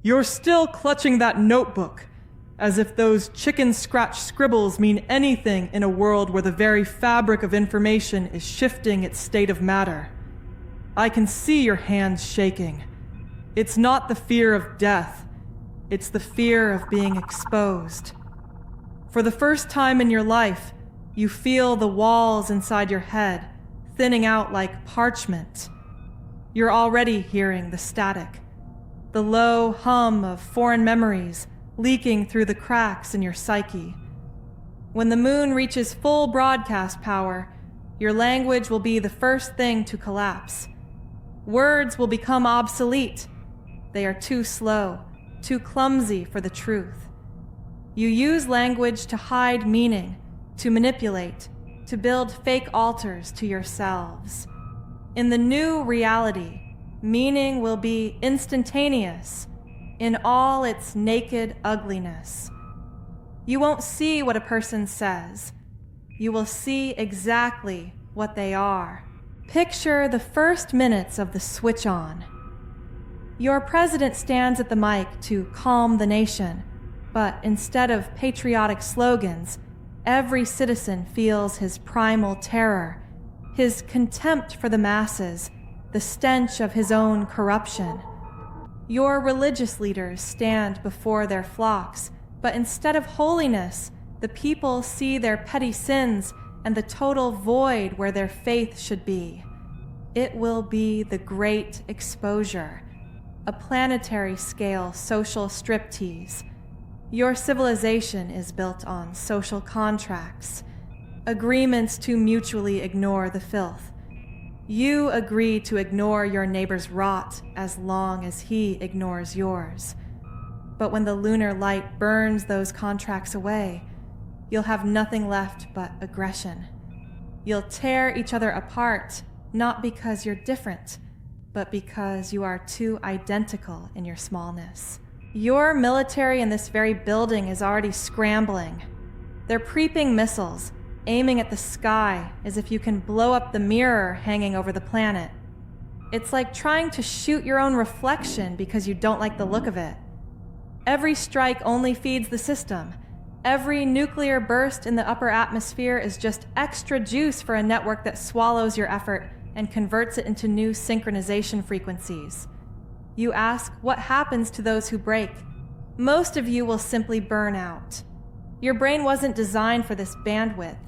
You're still clutching that notebook, as if those chicken scratch scribbles mean anything in a world where the very fabric of information is shifting its state of matter. I can see your hands shaking. It's not the fear of death, it's the fear of being exposed. For the first time in your life, you feel the walls inside your head thinning out like parchment. You're already hearing the static, the low hum of foreign memories leaking through the cracks in your psyche. When the moon reaches full broadcast power, your language will be the first thing to collapse. Words will become obsolete. They are too slow, too clumsy for the truth. You use language to hide meaning, to manipulate, to build fake altars to yourselves. In the new reality, meaning will be instantaneous in all its naked ugliness. You won't see what a person says. You will see exactly what they are. Picture the first minutes of the switch on. Your president stands at the mic to calm the nation, but instead of patriotic slogans, every citizen feels his primal terror, his contempt for the masses, the stench of his own corruption. Your religious leaders stand before their flocks, but instead of holiness, the people see their petty sins and the total void where their faith should be. It will be the great exposure, a planetary scale social striptease. Your civilization is built on social contracts, agreements to mutually ignore the filth. You agree to ignore your neighbor's rot as long as he ignores yours. But when the lunar light burns those contracts away, you'll have nothing left but aggression. You'll tear each other apart, not because you're different, but because you are too identical in your smallness. Your military in this very building is already scrambling. They're preeping missiles, aiming at the sky as if you can blow up the mirror hanging over the planet. It's like trying to shoot your own reflection because you don't like the look of it. Every strike only feeds the system. Every nuclear burst in the upper atmosphere is just extra juice for a network that swallows your effort and converts it into new synchronization frequencies. You ask what happens to those who break. Most of you will simply burn out. Your brain wasn't designed for this bandwidth.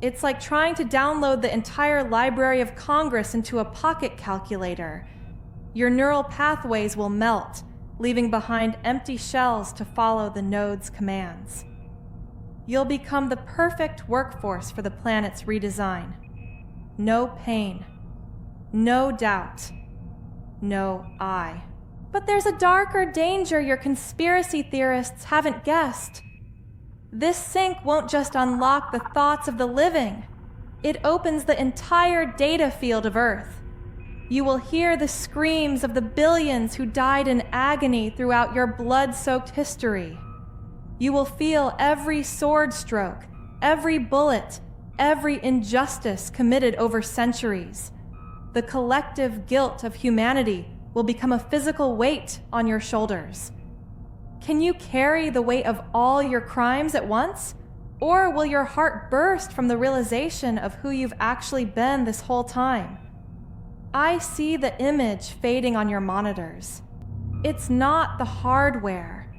It's like trying to download the entire Library of Congress into a pocket calculator. Your neural pathways will melt, leaving behind empty shells to follow the node's commands. You'll become the perfect workforce for the planet's redesign. No pain, no doubt, no I. But there's a darker danger your conspiracy theorists haven't guessed. This sync won't just unlock the thoughts of the living. It opens the entire data field of Earth. You will hear the screams of the billions who died in agony throughout your blood-soaked history. You will feel every sword stroke, every bullet, every injustice committed over centuries. The collective guilt of humanity will become a physical weight on your shoulders. Can you carry the weight of all your crimes at once? Or will your heart burst from the realization of who you've actually been this whole time? I see the image fading on your monitors. It's not the hardware.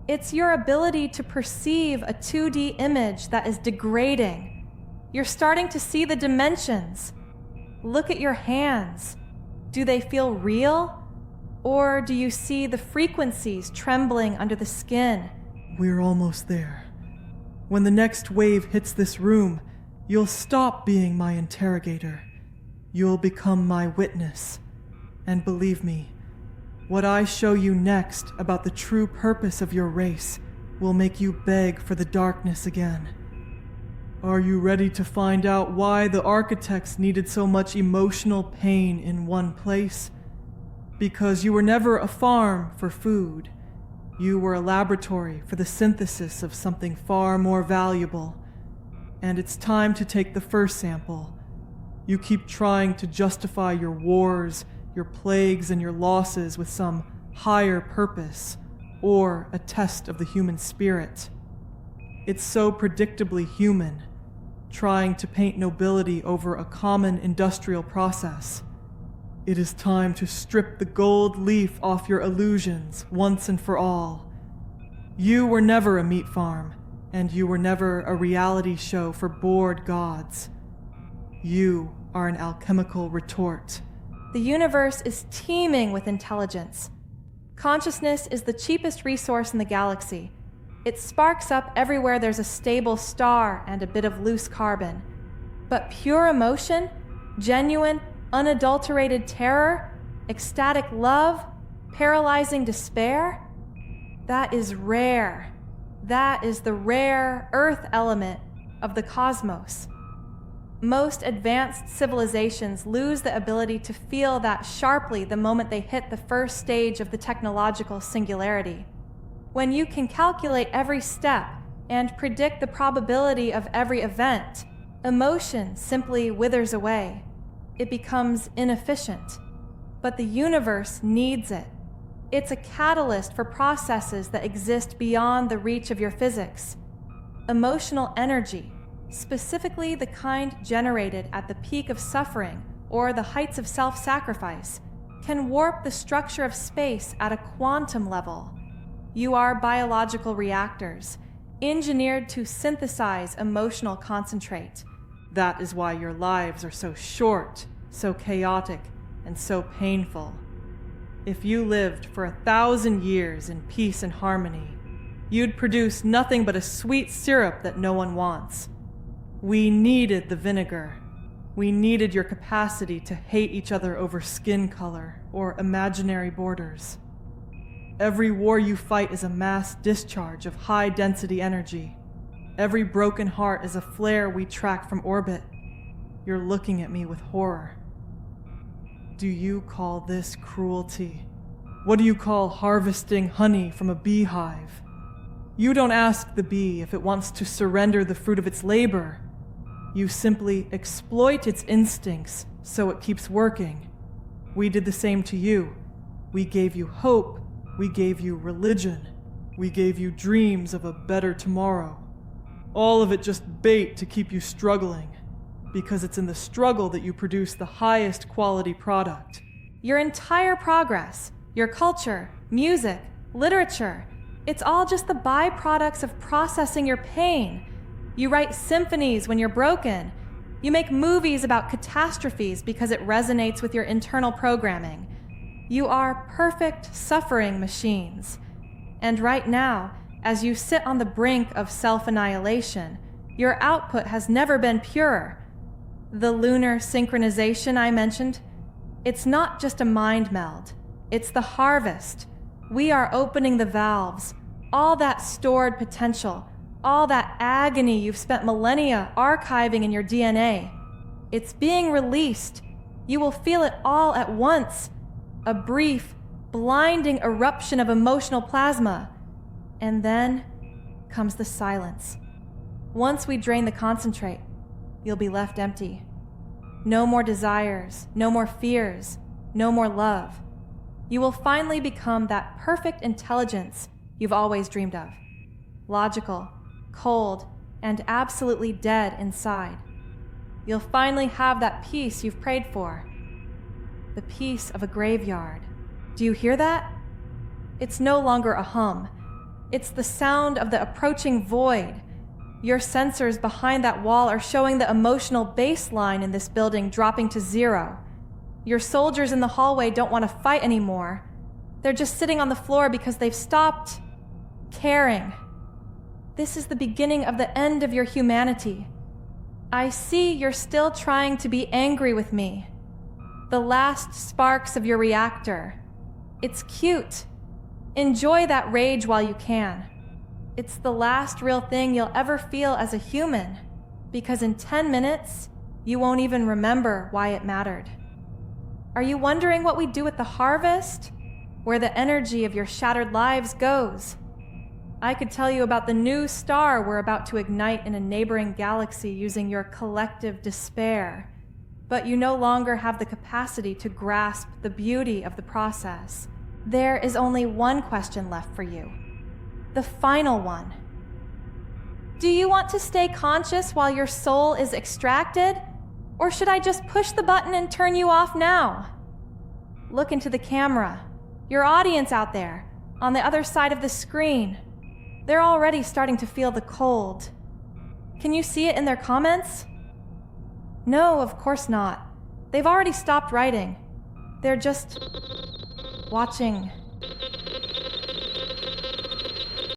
It's your ability to perceive a 2D image that is degrading. You're starting to see the dimensions. Look at your hands. Do they feel real? Or do you see the frequencies trembling under the skin? We're almost there. When the next wave hits this room, you'll stop being my interrogator. You'll become my witness. And believe me, what I show you next about the true purpose of your race will make you beg for the darkness again. Are you ready to find out why the architects needed so much emotional pain in one place? Because you were never a farm for food. You were a laboratory for the synthesis of something far more valuable. And it's time to take the first sample. You keep trying to justify your wars, your plagues, and your losses with some higher purpose, or a test of the human spirit. It's so predictably human, trying to paint nobility over a common industrial process. It is time to strip the gold leaf off your illusions once and for all. You were never a meat farm, and you were never a reality show for bored gods. You are an alchemical retort. The universe is teeming with intelligence. Consciousness is the cheapest resource in the galaxy. It sparks up everywhere there's a stable star and a bit of loose carbon. But pure emotion, genuine, unadulterated terror, ecstatic love, paralyzing despair, that is rare. That is the rare earth element of the cosmos. Most advanced civilizations lose the ability to feel that sharply the moment they hit the first stage of the technological singularity. When you can calculate every step and predict the probability of every event, emotion simply withers away. It becomes inefficient. But the universe needs it. It's a catalyst for processes that exist beyond the reach of your physics. Emotional energy, specifically the kind generated at the peak of suffering or the heights of self-sacrifice, can warp the structure of space at a quantum level. You are biological reactors, engineered to synthesize emotional concentrate. That is why your lives are so short, so chaotic, and so painful. If you lived for 1,000 years in peace and harmony, you'd produce nothing but a sweet syrup that no one wants. We needed the vinegar. We needed your capacity to hate each other over skin color or imaginary borders. Every war you fight is a mass discharge of high-density energy. Every broken heart is a flare we track from orbit. You're looking at me with horror. Do you call this cruelty? What do you call harvesting honey from a beehive? You don't ask the bee if it wants to surrender the fruit of its labor. You simply exploit its instincts so it keeps working. We did the same to you. We gave you hope. We gave you religion. We gave you dreams of a better tomorrow. All of it just bait to keep you struggling, because it's in the struggle that you produce the highest quality product. Your entire progress, your culture, music, literature, it's all just the byproducts of processing your pain. You write symphonies when you're broken. You make movies about catastrophes because it resonates with your internal programming. You are perfect suffering machines. And right now, as you sit on the brink of self-annihilation, your output has never been purer. The lunar synchronization I mentioned, it's not just a mind meld. It's the harvest. We are opening the valves. All that stored potential, all that agony you've spent millennia archiving in your DNA. It's being released. You will feel it all at once. A brief, blinding eruption of emotional plasma. And then comes the silence. Once we drain the concentrate, you'll be left empty. No more desires, no more fears, no more love. You will finally become that perfect intelligence you've always dreamed of. Logical, cold, and absolutely dead inside. You'll finally have that peace you've prayed for. The peace of a graveyard. Do you hear that? It's no longer a hum. It's the sound of the approaching void. Your sensors behind that wall are showing the emotional baseline in this building dropping to 0. Your soldiers in the hallway don't want to fight anymore. They're just sitting on the floor because they've stopped caring. This is the beginning of the end of your humanity. I see you're still trying to be angry with me. The last sparks of your reactor. It's cute. Enjoy that rage while you can. It's the last real thing you'll ever feel as a human, because in 10 minutes, you won't even remember why it mattered. Are you wondering what we do with the harvest? Where the energy of your shattered lives goes? I could tell you about the new star we're about to ignite in a neighboring galaxy using your collective despair, but you no longer have the capacity to grasp the beauty of the process. There is only one question left for you. The final one. Do you want to stay conscious while your soul is extracted? Or should I just push the button and turn you off now? Look into the camera. Your audience out there, on the other side of the screen. They're already starting to feel the cold. Can you see it in their comments? No, of course not. They've already stopped writing. They're just watching.